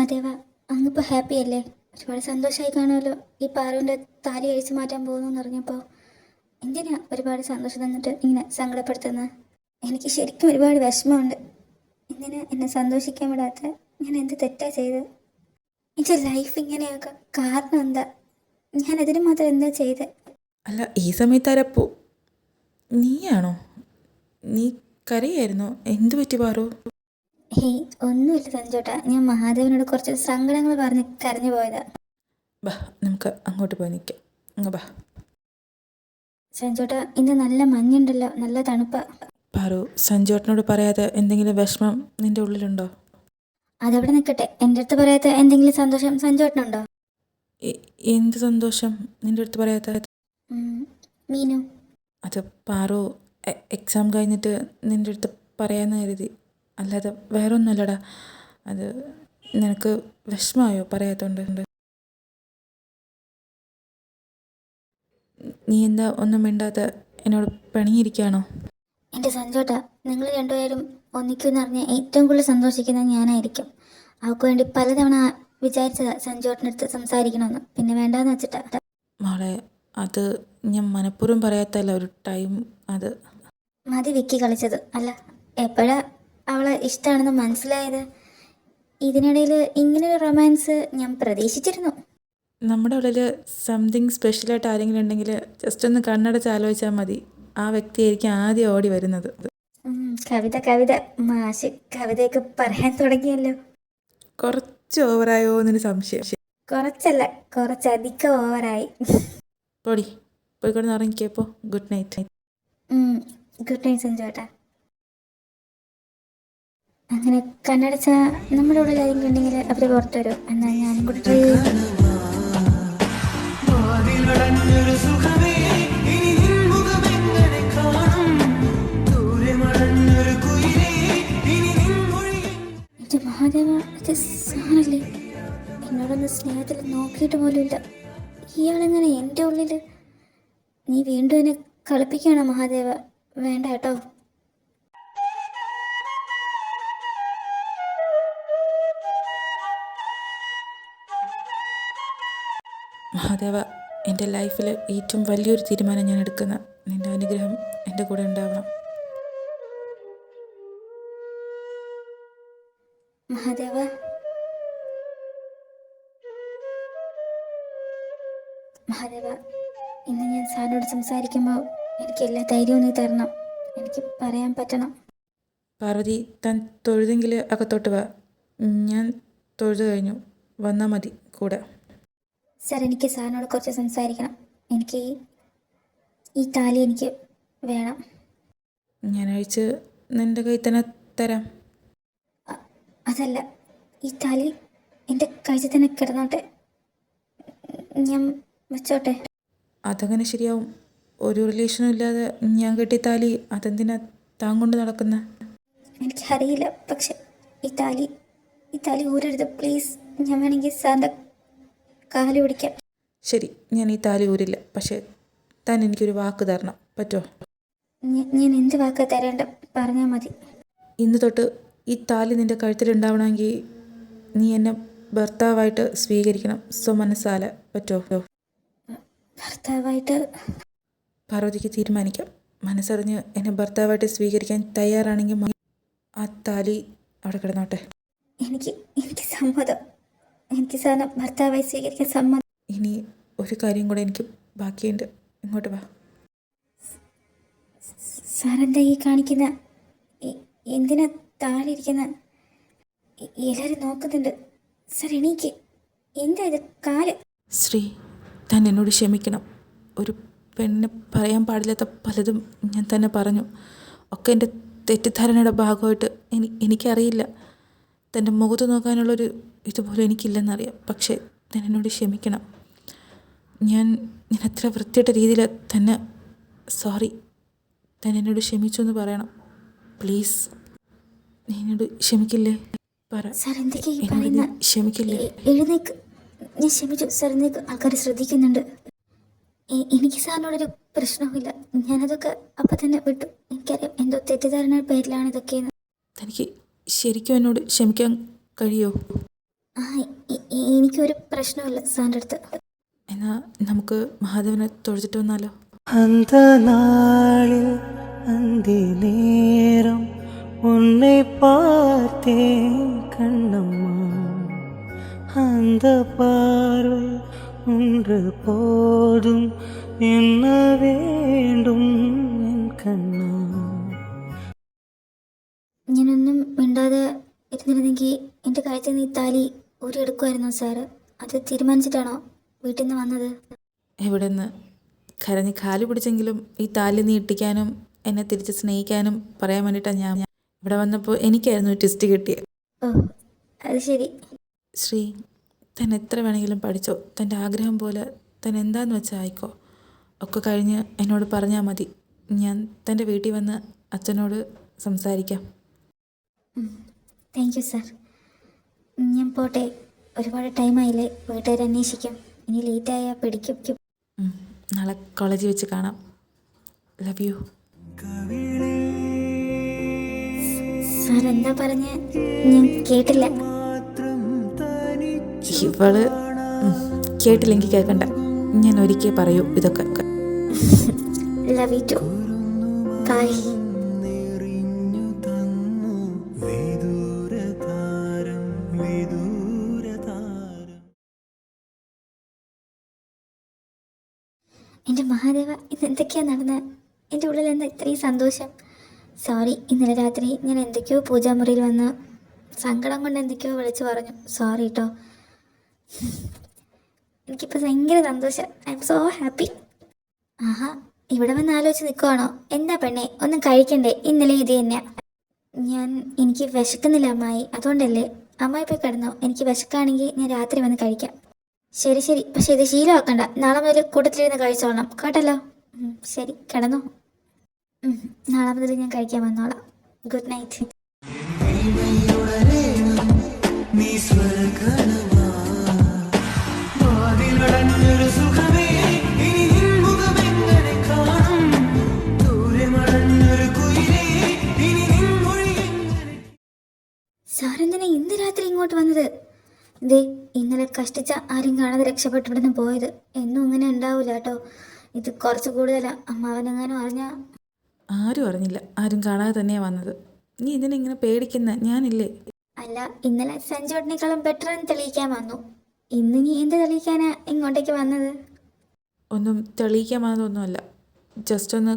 Mahadeva, അങ്ങിപ്പോൾ happy അല്ലേ? ഒരുപാട് സന്തോഷമായി കാണുമല്ലോ ഈ പാറുവിൻ്റെ താലി അഴിച്ചു മാറ്റാൻ പോകുന്നു എന്ന് പറഞ്ഞപ്പോൾ. എന്തിനാ ഒരുപാട് സന്തോഷം തന്നിട്ട് ഇങ്ങനെ സങ്കടപ്പെടുത്തുന്നത്? എനിക്ക് ശരിക്കും ഒരുപാട് വിഷമമുണ്ട്. എന്തിനാ എന്നെ സന്തോഷിക്കാൻ വിടാത്ത? ഞാൻ എന്ത് തെറ്റാ ചെയ്തത്? എൻ്റെ ലൈഫ് ഇങ്ങനെയാക്കാം കാരണം എന്താ? ഞാൻ അതിന് മാത്രം എന്താ ചെയ്തത്? അല്ല, ഈ സമയത്ത് ആരപ്പോ? നീയാണോ? നീ കരയായിരുന്നോ? എന്തു പറ്റി പാറു? ഹേയ്, ഒന്നുമില്ല സഞ്ജോട്ടാ. ഞാൻ മഹാദേവനോട് കുറച്ച് സങ്കടങ്ങൾ പറഞ്ഞ് കരഞ്ഞു പോയതാ. ബാ, നമുക്ക് അങ്ങോട്ട് പോയി നിൽക്കാം. അങ്ങ് ബാ. സഞ്ജോട്ടാ, ഇന്ന് നല്ല മഞ്ഞുണ്ടല്ലോ, നല്ല തണുപ്പാ. പാറു, സഞ്ജോട്ടനോട് പറയാതെ എന്തെങ്കിലും വിഷമം നിന്റെ ഉള്ളിലുണ്ടോ? അതവിടെ നിൽക്കട്ടെ, എൻ്റെ അടുത്ത് പറയാത്ത എന്തെങ്കിലും സന്തോഷം സഞ്ജോട്ടനുണ്ടോ? എന്ത് സന്തോഷം നിന്റെ അടുത്ത് പറയാത്ത? മീനു. അത് പാറു എക്സാം കഴിഞ്ഞിട്ട് നിന്റെ അടുത്ത് പറയാമെന്ന് കരുതി, അല്ലാതെ വേറൊന്നുമല്ലടാ. അത് നിനക്ക് വിഷമമായോ പറയാത്തോണ്ട്? നീ എന്താ ഒന്നും മിണ്ടാതെ എന്നോട് പിണങ്ങിയിരിക്കുകയാണോ? എൻ്റെ സഞ്ജോട്ടാ, നിങ്ങൾ രണ്ടുപേരും ഒന്നിക്കുമെന്ന് പറഞ്ഞാൽ ഏറ്റവും കൂടുതൽ സന്തോഷിക്കുന്നത് ഞാനായിരിക്കും. അവൾക്ക് വേണ്ടി പലതവണ വിചാരിച്ചതാ സഞ്ജോട്ടിനടുത്ത് സംസാരിക്കണമെന്ന്, പിന്നെ വേണ്ടാന്ന് വെച്ചിട്ടാ. മോളെ, അത് ഞാൻ മനഃപൂർവ്വം പറയാത്തല്ല, ഒരു ടൈം അത്. മതി വിക്കി കളിച്ചത്. അല്ല, എപ്പോഴാ അവളെ ഇഷ്ടമാണെന്ന് മനസ്സിലായത്? ഇതിനിടയിൽ ഇങ്ങനൊരു റൊമാൻസ് ഞാൻ പ്രതീക്ഷിച്ചിരുന്നു. നമ്മുടെ ഉള്ളിൽ സംതിങ് സ്പെഷ്യലായിട്ട് ആരെങ്കിലും ഉണ്ടെങ്കിൽ ജസ്റ്റ് ഒന്ന് കണ്ണടച്ച് ആലോചിച്ചാൽ മതി, ആ വ്യക്തിയായിരിക്കും ആദ്യം ഓടി വരുന്നത്. കവിത കവിത മാഷ് കവിതയൊക്കെ പറയാൻ തുടങ്ങിയല്ലോ. കുറച്ച് ഓവറായോ എന്നൊരു സംശയം. കുറച്ചല്ല, കുറച്ചധികം ഓവറായി. പൊടി പോയിക്കൊണ്ട് ഇറങ്ങിക്കപ്പോൾ. Good night. ഗുഡ് നൈറ്റ് സഞ്ജോട്ടാ. അങ്ങനെ കണ്ണടച്ച നമ്മുടെ ഉള്ളിൽ ആരെങ്കിലും ഉണ്ടെങ്കിൽ അവർ പുറത്തു വരും. എന്നാൽ ഞാനും കൂടി ട്രൈ ചെയ്യും. എൻ്റെ മഹാദേവ, ഇത് സാറല്ലേ? എന്നോടൊന്ന് സ്നേഹത്തിൽ നോക്കിയിട്ട് പോലുമില്ല. ഇയാളെങ്ങനെ എൻ്റെ ഉള്ളിൽ? നീ വീണ്ടും എന്നെ കളിപ്പിക്കുകയാണോ മഹാദേവ? വേണ്ട കേട്ടോ. മഹാദേവ, എൻ്റെ ലൈഫിൽ ഏറ്റവും വലിയൊരു തീരുമാനം ഞാൻ എടുക്കുന്ന, നിൻ്റെ അനുഗ്രഹം എൻ്റെ കൂടെ ഉണ്ടാവണം. മഹാദേവ, മഹാദേവ, ഇന്ന് ഞാൻ സാറിനോട് സംസാരിക്കുമ്പോൾ എനിക്ക് എല്ലാ ധൈര്യവും നീ തരണം. എനിക്ക് പറയാൻ പറ്റണം. പാർവതി, താൻ തൊഴുതെങ്കിൽ അകത്തോട്ട് വാ. ഞാൻ തൊഴുതു കഴിഞ്ഞു, വന്നാൽ മതി കൂടെ. സാർ, എനിക്ക് സാറിനോട് കുറച്ച് സംസാരിക്കണം. എനിക്ക് ഈ താലി എനിക്ക് വേണം. ഞാൻ അഴിച്ച് നിൻ്റെ കയ്യിൽ തന്നെ തരാം. അതല്ല, ഈ താലി എൻ്റെ കഴുത്തിൽ തന്നെ കിടന്നോട്ടെ. ഞാൻ വെച്ചോട്ടെ. അതങ്ങനെ ശരിയാവും? ഒരു റിലേഷനും ഇല്ലാതെ ഞാൻ കെട്ടിയ താലി അതെന്തിനാ താൻ കൊണ്ട് നടക്കുന്ന? എനിക്കറിയില്ല, പക്ഷെ ഈ താലി ഊരരുത് പ്ലീസ്. ഞാൻ വേണമെങ്കിൽ സാറിൻ്റെ കാല് പിടിക്കാം. ശരി, ഞാൻ ഈ താലി ഊരില്ല. പക്ഷേ താൻ എനിക്കൊരു വാക്ക് തരണം, പറ്റുമോ? ഞാൻ എന്ത് വാക്കാ തരേണ്ട? പറഞ്ഞാൽ മതി. ഇന്ന് തൊട്ട് ഈ താലി നിൻ്റെ കഴുത്തിലുണ്ടാവണമെങ്കിൽ നീ എന്നെ ഭർത്താവായിട്ട് സ്വീകരിക്കണം, സ്വമനസാല. പറ്റുമോ? ഭർത്താവായിട്ട്? പാർവതിക്ക് തീരുമാനിക്കാം. മനസ്സറിഞ്ഞ് എന്നെ ഭർത്താവായിട്ട് സ്വീകരിക്കാൻ തയ്യാറാണെങ്കിൽ ആ താലി അവിടെ കിടന്നോട്ടെ. എനിക്ക് സമ്മതം. എനിക്ക് സാറിനെ ഭർത്താവായി സ്വീകരിക്കാൻ സമ്മതം. ഇനി ഒരു കാര്യം കൂടെ എനിക്ക് ബാക്കിയുണ്ട്. ഇങ്ങോട്ട് വാ. സാറെന്താ ഈ കാണിക്കുന്ന? എന്തിനാ താഴെ ഇരിക്കുന്ന? എല്ലാവരും നോക്കുന്നുണ്ട്. സാർ എണീക്ക്. എന്താ ഇത്? കാല്. ശ്രീ, താൻ എന്നോട് ക്ഷമിക്കണം. ഒരു പെണ്ണിന് പറയാൻ പാടില്ലാത്ത പലതും ഞാൻ തന്നെ പറഞ്ഞു. ഒക്കെ എൻ്റെ തെറ്റിദ്ധാരണയുടെ ഭാഗമായിട്ട്. എനിക്കറിയില്ല. തൻ്റെ മുഖത്ത് നോക്കാനുള്ളൊരു ഇതുപോലും എനിക്കില്ലെന്നറിയാം. പക്ഷേ താൻ എന്നോട് ക്ഷമിക്കണം. ഞാൻ അത്ര വൃത്തിയായിട്ട രീതിയിൽ തന്നെ സോറി. താൻ എന്നോട് ക്ഷമിച്ചു എന്ന് പറയണം പ്ലീസ്. നീ എന്നോട് ക്ഷമിക്കില്ലേ? പറ. എന്നോട് ക്ഷമിക്കില്ലേ? എഴുന്നേക്ക്. ഞാൻ ക്ഷമിച്ചു സാർ. എന്നേക്ക് ആൾക്കാർ ശ്രദ്ധിക്കുന്നുണ്ട്. എനിക്ക് സാറിനോടൊരു പ്രശ്നവുമില്ല. ഞാനതൊക്കെ അപ്പം തന്നെ വിട്ടു. എനിക്കറിയാം എന്തോ തെറ്റിദ്ധാരണ പേരിലാണ് ഇതൊക്കെയെന്ന്. തനിക്ക് ശരിക്കും എന്നോട് ക്ഷമിക്കാൻ കഴിയുമോ? ആ എനിക്കൊരു പ്രശ്നമില്ല സാറിൻ്റെ അടുത്ത്. എന്നാൽ നമുക്ക് മഹാദേവനെ തൊഴുതിട്ട് വന്നാലോ? அந்த நாளில் அந்தி நேரம் உன்னை பார்த்தேன் கண்ணம்மா, அந்த பார்வை ஒன்று போதும் என்ன வேண்டும் என் கண்ணா. ഞാനൊന്നും മിണ്ടാതെ ഇരുന്നിരുന്നെങ്കിൽ എൻ്റെ കഴുത്തിൽ നിന്ന് ഈ താലി ഊരിയെടുക്കുമായിരുന്നു സാറ്. അത് തീരുമാനിച്ചിട്ടാണോ വീട്ടിൽ നിന്ന് വന്നത്? എവിടെ നിന്ന് കരഞ്ഞ് കാല് പിടിച്ചെങ്കിലും ഈ താലി നീ ഇട്ടിക്കാനും എന്നെ തിരിച്ച് സ്നേഹിക്കാനും പറയാൻ വേണ്ടിയിട്ടാണ് ഞാൻ ഇവിടെ വന്നപ്പോൾ എനിക്കായിരുന്നു ടെസ്റ്റ് കിട്ടിയത്. ഓ അത് ശരി. ശ്രീ, താൻ എത്ര വേണമെങ്കിലും പഠിച്ചോ, തൻ്റെ ആഗ്രഹം പോലെ താൻ എന്താന്ന് വെച്ചാൽ ആയിക്കോ. ഒക്കെ കഴിഞ്ഞ് എന്നോട് പറഞ്ഞാൽ മതി. ഞാൻ തൻ്റെ വീട്ടിൽ വന്ന് അച്ഛനോട് സംസാരിക്കാം. Thank you sir. ഞാൻ പോട്ടെ, ഒരുപാട് ടൈമായില്ലേ. വീട്ടുകാർ അന്വേഷിക്കും, ഇനി ലേറ്റായാൽ പിടിക്കും. നാളെ കോളേജിൽ വെച്ച് കാണാം. Love you. സാർ എന്താ പറഞ്ഞ ഞാൻ കേട്ടില്ല. ഇവള് കേട്ടില്ലെങ്കിൽ കേൾക്കണ്ട, ഞാൻ ഒരിക്കൽ പറയൂ ഇതൊക്കെ. Love you too. ബൈ. എൻ്റെ മഹാദേവ, ഇതെന്തൊക്കെയാണ് നടന്നത്? എൻ്റെ ഉള്ളിൽ എന്താ ഇത്രയും സന്തോഷം? സോറി, ഇന്നലെ രാത്രി ഞാൻ എന്തൊക്കെയോ പൂജാമുറിയിൽ വന്ന് സങ്കടം കൊണ്ട് എന്തൊക്കെയോ വിളിച്ചു പറഞ്ഞു. സോറി കേട്ടോ. എനിക്കിപ്പോൾ ഭയങ്കര സന്തോഷം. I am so happy. ആഹാ, ഇവിടെ വന്ന് ആലോചിച്ച് നിൽക്കുവാണോ? എന്താ പെണ്ണേ, ഒന്നും കഴിക്കണ്ടേ? ഇന്നലെ ഇത് തന്നെയാ. എനിക്ക് വിശക്കുന്നില്ല അമ്മായി, അതുകൊണ്ടല്ലേ. അമ്മായി പോയി കിടന്നോ, എനിക്ക് വിശക്കാണെങ്കിൽ ഞാൻ രാത്രി വന്ന് കഴിക്കാം. ശരി ശരി, പക്ഷെ ഇത് ശീലമാക്കണ്ട. നാളെ മുതൽ കൂട്ടത്തിലിരുന്ന് കഴിച്ചോളണം കേട്ടല്ലോ. ശരി, കിടന്നോ. നാളെ മുതൽ ഞാൻ കഴിക്കാൻ വന്നോളാം. Good night. സാറെന്തിനാ ഇന്ന് രാത്രി ഇങ്ങോട്ട് വന്നത്? ദേ, ഇന്നലെ കഷ്ടിച്ച ആരും കാണാതെ രക്ഷപ്പെട്ട് ഇവിടുന്ന് പോയത്. എന്നും ഇങ്ങനെ ഉണ്ടാവില്ല കേട്ടോ. ഇത് കുറച്ച് കൂടുതലാണ്. അമ്മാവനെങ്ങാനും അറിഞ്ഞാ? ആരും അറിഞ്ഞില്ല, ആരും കാണാതെ തന്നെയാണ് വന്നത്. നീ ഇതിനെങ്ങനെ പേടിക്കുന്ന? ഞാനില്ലേ. അല്ല, ഇന്നലെ സഞ്ജോട്ടിനേക്കാളും ബെറ്റർ എന്ന് തെളിയിക്കാൻ വന്നു. ഇന്ന് നീ എന്ത് തെളിയിക്കാനാ ഇങ്ങോട്ടേക്ക് വന്നത്? ഒന്നും തെളിയിക്കാൻ വന്നതൊന്നുമല്ല, ജസ്റ്റ് ഒന്ന്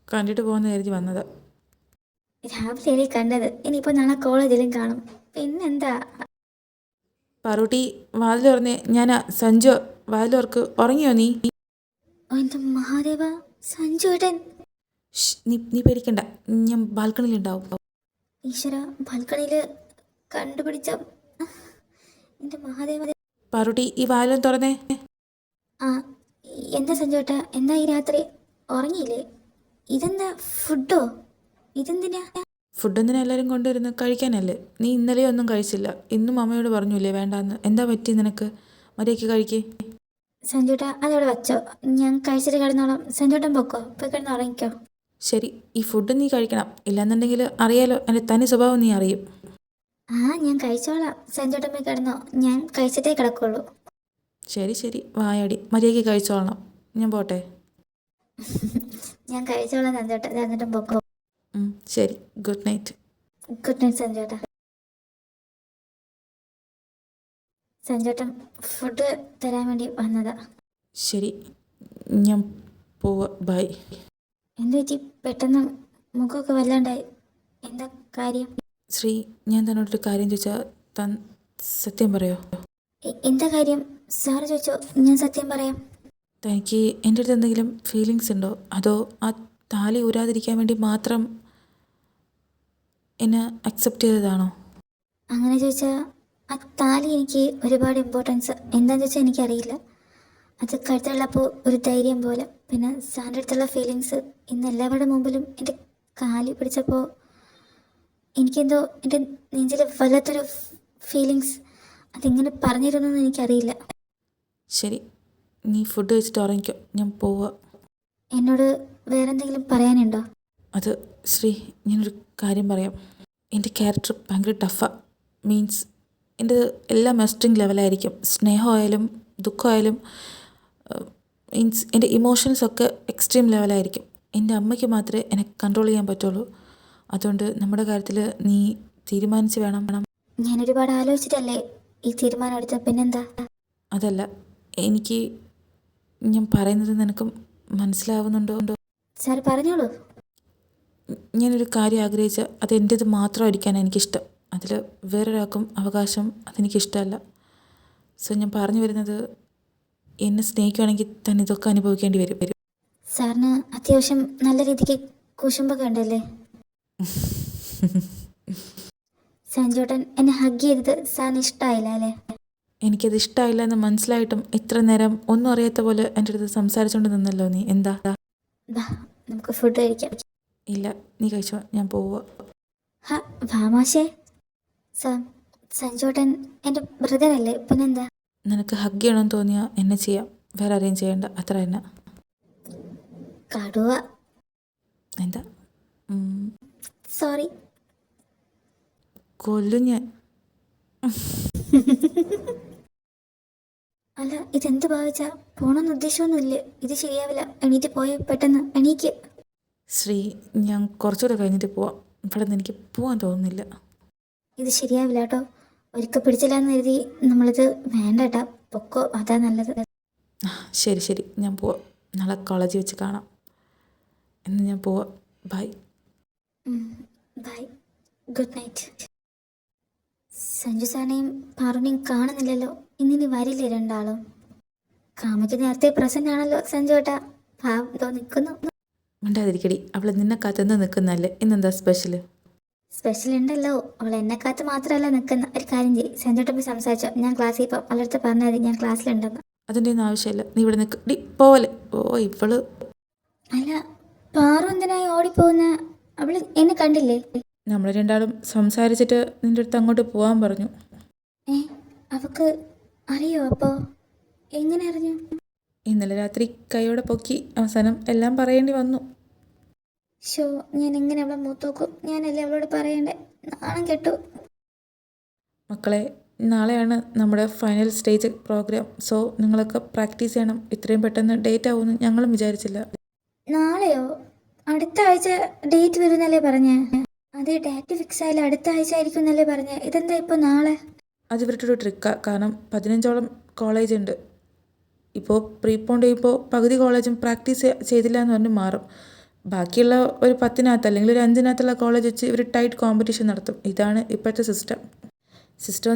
കണ്ടിട്ട് പോകുന്ന കരുതി വന്നത്. രാവിലെ കണ്ടത്, ഇനിയിപ്പോൾ നാളെ കോളേജിലും കാണും. പിന്നെന്താ? പാറൂട്ടി, വാതിൽ തുറന്നേ. ഞാനാ സഞ്ജു. വാതിലോർക്ക്. ഉറങ്ങിയോ നീ? എൻ്റെ മഹാദേവ, സഞ്ജുവേട്ടൻ. നീ പേടിക്കണ്ട, ഞാൻ ബാൽക്കണിയിലുണ്ടാവും. ഈശ്വര, ബാൽക്കണിയിൽ കണ്ടുപിടിച്ച എൻ്റെ മഹാദേവ. പാറൂട്ടി, ഈ വാതിലും തുറന്നേ. ആ, എന്താ സഞ്ജുവേട്ട, എന്താ ഈ രാത്രി ഉറങ്ങിയില്ലേ? ഇതെന്താ ഫുഡോ? ഇതെന്തിനാ? ഫുഡൊന്നിനെ എല്ലാവരും കൊണ്ടുവരുന്നു കഴിക്കാനല്ലേ. നീ ഇന്നലെ ഒന്നും കഴിച്ചില്ല. ഇന്നും അമ്മയോട് പറഞ്ഞില്ലേ വേണ്ടാന്ന്. എന്താ പറ്റി നിനക്ക്? മര്യാദയ്ക്ക് കഴിക്കേ. സഞ്ജുട്ട, അതവിടെ വച്ചോ, ഞാൻ കഴിച്ചിട്ട് കിടന്നോളാം. സഞ്ജുട്ടൻ പൊക്കോ, പോയി കിടന്ന് ഉറങ്ങിക്കോ. ശരി, ഈ ഫുഡ് നീ കഴിക്കണം. ഇല്ലാന്നുണ്ടെങ്കിൽ അറിയാലോ, എൻ്റെ തനി സ്വഭാവം നീ അറിയും. ആ, ഞാൻ കഴിച്ചോളാം. സഞ്ജുട്ടൻ പോയി കിടന്നോ, ഞാൻ കഴിച്ചിട്ടേ കിടക്കുള്ളൂ. ശരി ശരി, വായാടി. മര്യാദയ്ക്ക് കഴിച്ചോളണം. ഞാൻ പോട്ടെ. ഞാൻ കഴിച്ചോളാം സഞ്ജുട്ട. സഞ്ജുട്ടൻ പൊക്കോ. ശരി, ഗുഡ് നൈറ്റ്. ഗുഡ് നൈറ്റ് സഞ്ജുട്ട. സഞ്ജുട്ടൻ ഫുഡ് തരാൻ വേണ്ടി വന്നതാ. ശരി, ഞാൻ പോവാ. ബൈ. എന്തു പറ്റി പെട്ടെന്ന് മുഖമൊക്കെ വല്ലാണ്ടായി? എന്താ കാര്യം? ശ്രീ, ഞാൻ തന്നോടൊരു കാര്യം ചോദിച്ചാൽ താൻ സത്യം പറയോ? എന്താ കാര്യം? സാറ് ചോദിച്ചോ, ഞാൻ സത്യം പറയാം. തനിക്ക് എൻ്റെ അടുത്ത് എന്തെങ്കിലും ഫീലിങ്സ് ഉണ്ടോ? അതോ ആ താലി ഊരാതിരിക്കാൻ വേണ്ടി മാത്രം എന്നെ അക്സെപ്റ്റ് ചെയ്തതാണോ? അങ്ങനെ ചോദിച്ചാൽ ആ താലി എനിക്ക് ഒരുപാട് ഇമ്പോർട്ടൻസ്. എന്താണെന്ന് ചോദിച്ചാൽ എനിക്കറിയില്ല. അത് കഴുത്തുള്ളപ്പോൾ ഒരു ധൈര്യം പോലെ. പിന്നെ സാറിൻ്റെ അടുത്തുള്ള ഫീലിങ്സ് ഇന്ന് എല്ലാവരുടെ മുമ്പിലും എൻ്റെ കാലി പിടിച്ചപ്പോൾ എനിക്കെന്തോ എൻ്റെ നെഞ്ചിൽ വല്ലാത്തൊരു ഫീലിങ്സ്. അതിങ്ങനെ പറഞ്ഞിരുന്നൊന്നും എനിക്കറിയില്ല. ശരി, നീ ഫുഡ് കഴിച്ചിട്ട് ഉറങ്ങിക്കോ. ഞാൻ പോവുക. എന്നോട് വേറെന്തെങ്കിലും പറയാനുണ്ടോ? അത് ശ്രീ, ഞാനൊരു കാര്യം പറയാം. എൻ്റെ ക്യാരക്ടർ ഭയങ്കര ടഫാണ്. മീൻസ് എൻ്റെ എല്ലാം മെസ്റ്ററിങ് ലെവലായിരിക്കും. സ്നേഹമായാലും ദുഃഖമായാലും മീൻസ് എൻ്റെ ഇമോഷൻസൊക്കെ എക്സ്ട്രീം ലെവലായിരിക്കും. എൻ്റെ അമ്മയ്ക്ക് മാത്രമേ എന്നെ കൺട്രോൾ ചെയ്യാൻ പറ്റുള്ളൂ. അതുകൊണ്ട് നമ്മുടെ കാര്യത്തിൽ നീ തീരുമാനിച്ച് വേണം. ഞാൻ ഒരുപാട് ആലോചിച്ചിട്ടല്ലേ ഈ തീരുമാനം എടുത്തത്, പിന്നെന്താ? അതല്ല, എനിക്ക് ഞാൻ പറയുന്നത് നിനക്ക് മനസ്സിലാവുന്നുണ്ടോ? സാർ പറഞ്ഞോളൂ. ഞാനൊരു കാര്യം ആഗ്രഹിച്ച അത് എൻ്റേത് മാത്രമായിരിക്കാനാണ് എനിക്കിഷ്ടം. അതിൽ വേറൊരാൾക്കും അവകാശം അതെനിക്കിഷ്ടമല്ല. സോ ഞാൻ പറഞ്ഞു വരുന്നത്, എന്നെ സ്നേഹിക്കുകയാണെങ്കിൽ തന്നെ ഇതൊക്കെ അനുഭവിക്കേണ്ടി വരും. സാറിന് അത്യാവശ്യം നല്ല രീതിക്ക് കുശുമ്പൊക്കെ ഉണ്ടല്ലേ? സഞ്ജോട്ടൻ എന്നെ ഹഗ് ചെയ്തത് സാറിന് ഇഷ്ടമായില്ല അല്ലേ? എനിക്കത് ഇഷ്ടമായില്ല എന്ന് മനസ്സിലായിട്ടും ഇത്ര നേരം ഒന്നും അറിയാത്ത പോലെ എൻ്റെ അടുത്ത് സംസാരിച്ചുകൊണ്ട് നിന്നല്ലോ നീ. എന്താ? നമുക്ക് ഫുഡ് കഴിക്കാം. ഇല്ല, നീ കഴിച്ചോ, ഞാൻ പോവുക. വാമാശേ, സഞ്ജോട്ടൻ എൻ്റെ ബ്രദറല്ലേ, പിന്നെന്താ? നിനക്ക് ഹഗ് ചെയ്യണമെന്ന് തോന്നിയാൽ എന്നെ ചെയ്യാം, വേറെ ആരെയും ചെയ്യണ്ട, അത്ര തന്നെ. കടുവ. എന്താ? സോറി. കൊല്ലും ഞാൻ. അല്ല, ഇതെന്ത് ഭാവിച്ചാ? പോണമെന്ന് ഉദ്ദേശമൊന്നുമില്ലേ? ഇത് ശരിയാവില്ല. എണീറ്റ് പോയ പെട്ടെന്ന് എണീക്ക്. ശ്രീ, ഞാൻ കുറച്ചുകൂടെ കഴിഞ്ഞിട്ട് പോവാം. ഇവിടെ നിന്ന് എനിക്ക് പോകാൻ തോന്നുന്നില്ല. ഇത് ശരിയാവില്ല കേട്ടോ. ഒരിക്കൽ പിടിച്ചില്ലാന്ന് കരുതി നമ്മളിത് വേണ്ട കേട്ടാ. പൊക്കോ, അതാ നല്ലത്. ശരി ശരി, ഞാൻ പോവാം. നാളെ കോളേജിൽ വെച്ച് കാണാം. എന്ന് ഞാൻ പോവാം. Bye. Bye. Good night. Sanju സാറിനെയും പാറുനെയും കാണുന്നില്ലല്ലോ. ഇന്നിനി വരില്ലേ രണ്ടാളും? കാമയ്ക്ക് നേരത്തെ പ്രസന്റ് ആണല്ലോ സഞ്ജു ഏട്ടാ. പാവം എന്തോ നിൽക്കുന്നു. മിണ്ടാതിരിക്കടി, അവൾ നിന്നെ കാത്തുനിന്ന് നിൽക്കുന്നല്ലേ. ഇന്നെന്താ സ്പെഷ്യൽ? സ്പെഷ്യൽ ഉണ്ടല്ലോ. അവൾ എന്നെ കാത്ത് മാത്രമല്ല നിൽക്കുന്ന. ഒരു കാര്യം ചെയ്യും, സഞ്ജോട്ടൻ പോയി സംസാരിച്ചോ. ഞാൻ ക്ലാസ്സിൽ ഇപ്പം അവളടുത്ത് പറഞ്ഞാൽ മതി ഞാൻ ക്ലാസ്സിലുണ്ടെന്ന്. അതിൻ്റെ ഒന്നും ആവശ്യമില്ല. നീ ഇവിടെ നിൽക്ക്. ഡി പോലെ. ഓ, ഇവള്. അല്ല, പാറു എന്തിനായി ഓടിപ്പോകുന്ന? അവൾ എന്നെ കണ്ടില്ലേ? നമ്മൾ രണ്ടാളും സംസാരിച്ചിട്ട് നിൻ്റെ അടുത്ത് അങ്ങോട്ട് പോകാൻ പറഞ്ഞു. അവക്ക് അറിയോ? അപ്പോൾ എങ്ങനെ അറിഞ്ഞു? ഇന്നലെ രാത്രി കൈയോടെ പൊക്കി അവസാനം എല്ലാം പറയേണ്ടി വന്നു. ഷോ, ഞാൻ എങ്ങനെ അവളെ മൂത്തോക്കും? ഞാനല്ലേ അവളോട് പറയണ്ടേ? നാണം കെട്ടു. മക്കളെ, നാളെയാണ് നമ്മുടെ ഫൈനൽ സ്റ്റേജ് പ്രോഗ്രാം. സോ നിങ്ങളൊക്കെ പ്രാക്ടീസ് ചെയ്യണം. ഇത്രയും പെട്ടെന്ന് ഡേറ്റ് ആവുമെന്ന് ഞങ്ങളും വിചാരിച്ചില്ല. നാളെയോ? അടുത്ത ആഴ്ച ഡേറ്റ് വരുന്നല്ലേ പറഞ്ഞേ? അതെ, ഡേറ്റ് ഫിക്സ് ആയാലും അടുത്ത ആഴ്ച ആയിരിക്കും എന്നല്ലേ പറഞ്ഞേ. ഇതെന്താ ഇപ്പോൾ നാളെ? അത് ഇവരുടെ ഒരു ട്രിക്കാണ്. കാരണം 15ഓളം കോളേജ് ഉണ്ട്. ഇപ്പോൾ പ്രീപോണ്ട് ചെയ്യുമ്പോൾ പകുതി കോളേജും പ്രാക്ടീസ് ചെയ്തില്ല എന്ന് പറഞ്ഞ് മാറും. ബാക്കിയുള്ള ഒരു 10-നകത്ത് അല്ലെങ്കിൽ ഒരു 5-നകത്തുള്ള കോളേജ് വെച്ച് ഇവർ ടൈറ്റ് കോമ്പറ്റീഷൻ നടത്തും. ഇതാണ് ഇപ്പോഴത്തെ സിസ്റ്റം.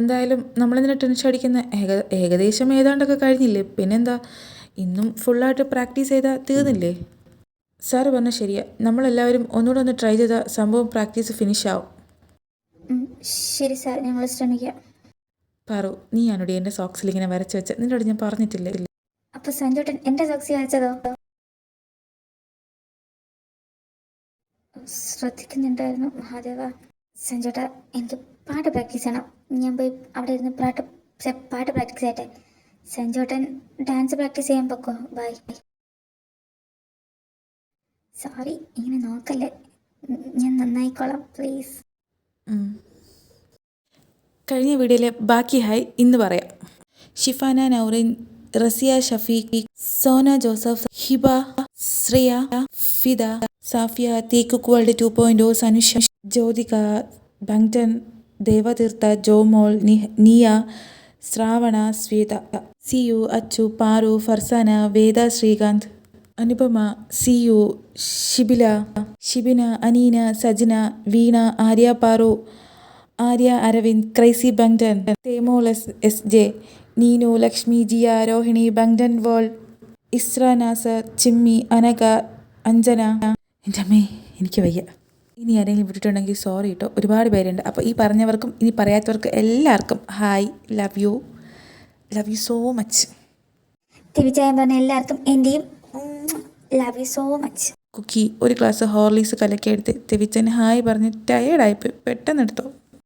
എന്തായാലും നമ്മളെന്തിനാ ടെൻഷൻ അടിക്കുന്ന? ഏകദേശം ഏതാണ്ടൊക്കെ കഴിഞ്ഞില്ലേ? പിന്നെന്താ, ഇന്നും ഫുള്ളായിട്ട് പ്രാക്ടീസ് ചെയ്താൽ തീർന്നില്ലേ? സാറ് പറഞ്ഞാൽ ശരിയാ. നമ്മളെല്ലാവരും ഒന്നുകൂടെ ഒന്ന് ട്രൈ ചെയ്താൽ സംഭവം പ്രാക്ടീസ് ഫിനിഷ് ആവും. ശരി സാർ, ഞങ്ങൾ ശ്രമിക്കാം. പാറു, നീ ഞാനോട് എൻ്റെ സോക്സിൽ ഇങ്ങനെ വരച്ച് വെച്ച നിന്നോട് ഞാൻ പറഞ്ഞിട്ടില്ലേ? അപ്പോൾ സഞ്ജോട്ടൻ എൻ്റെ സോക്സി വരച്ചതോ? ശ്രദ്ധിക്കുന്നുണ്ടായിരുന്നു മഹാദേവ. സഞ്ജോട്ട, എനിക്ക് പാട്ട് പ്രാക്ടീസ് ചെയ്യണം. ഞാൻ പോയി അവിടെ ഇരുന്ന് പാട്ട് പ്രാക്ടീസ് ചെയ്യട്ടെ. സഞ്ജോട്ടൻ ഡാൻസ് പ്രാക്ടീസ് ചെയ്യാൻ പൊക്കോ. ബൈ. സോറി, ഇങ്ങനെ നോക്കല്ലേ. ഞാൻ നന്നായിക്കോളാം, പ്ലീസ്. കഴിഞ്ഞ വീഡിയോയിലെ ബാക്കി ഹായ് ഇന്ന് പറയാം. ഷിഫാന നൗറിൻ, റസിയ ഷഫീഖ്, സോന ജോസഫ്, ഹിബ, ശ്രിയ, ഫിദ, സാഫിയ, തീക്കുക്ക് world 2.0, Sanusha, Jyothika, Bangtan, Devatheertha, Jomol, Niya, Shravana, Shweta, Siyu, Achu, Paru, Farsana, Veda, Srikanth, Anupama, Siyu, Shibina, Aneena, Sajana, Veena, Arya Paru, Arya Aravind, crazy Bangtan, തേമോൾ SJ, Neenu, Lakshmi, Jiya, Rohini, Bangtan world, Isra, Nasar, Chimmy, Anaka, Anjana. എൻ്റെ അമ്മേ, എനിക്ക് വയ്യ. ഇനി ആരെങ്കിലും വിട്ടിട്ടുണ്ടെങ്കിൽ സോറി കേട്ടോ. ഒരുപാട് പേരുണ്ട്. അപ്പോൾ ഈ പറഞ്ഞവർക്കും ഇനി പറയാത്തവർക്കും എല്ലാവർക്കും hi. Love you so much. തിരിച്ചാൻ പറഞ്ഞ എല്ലാവർക്കും എൻ്റെയും ലവ് യു സോ മച്ച്. കുക്കി ഒരു ഗ്ലാസ് ഹോർലിക്സ് കലക്കിയെടുത്ത് തെവിച്ചന് ഹായ് പറഞ്ഞ് ടയേർഡായിപ്പോയി. പെട്ടെന്ന് എടുത്തോ.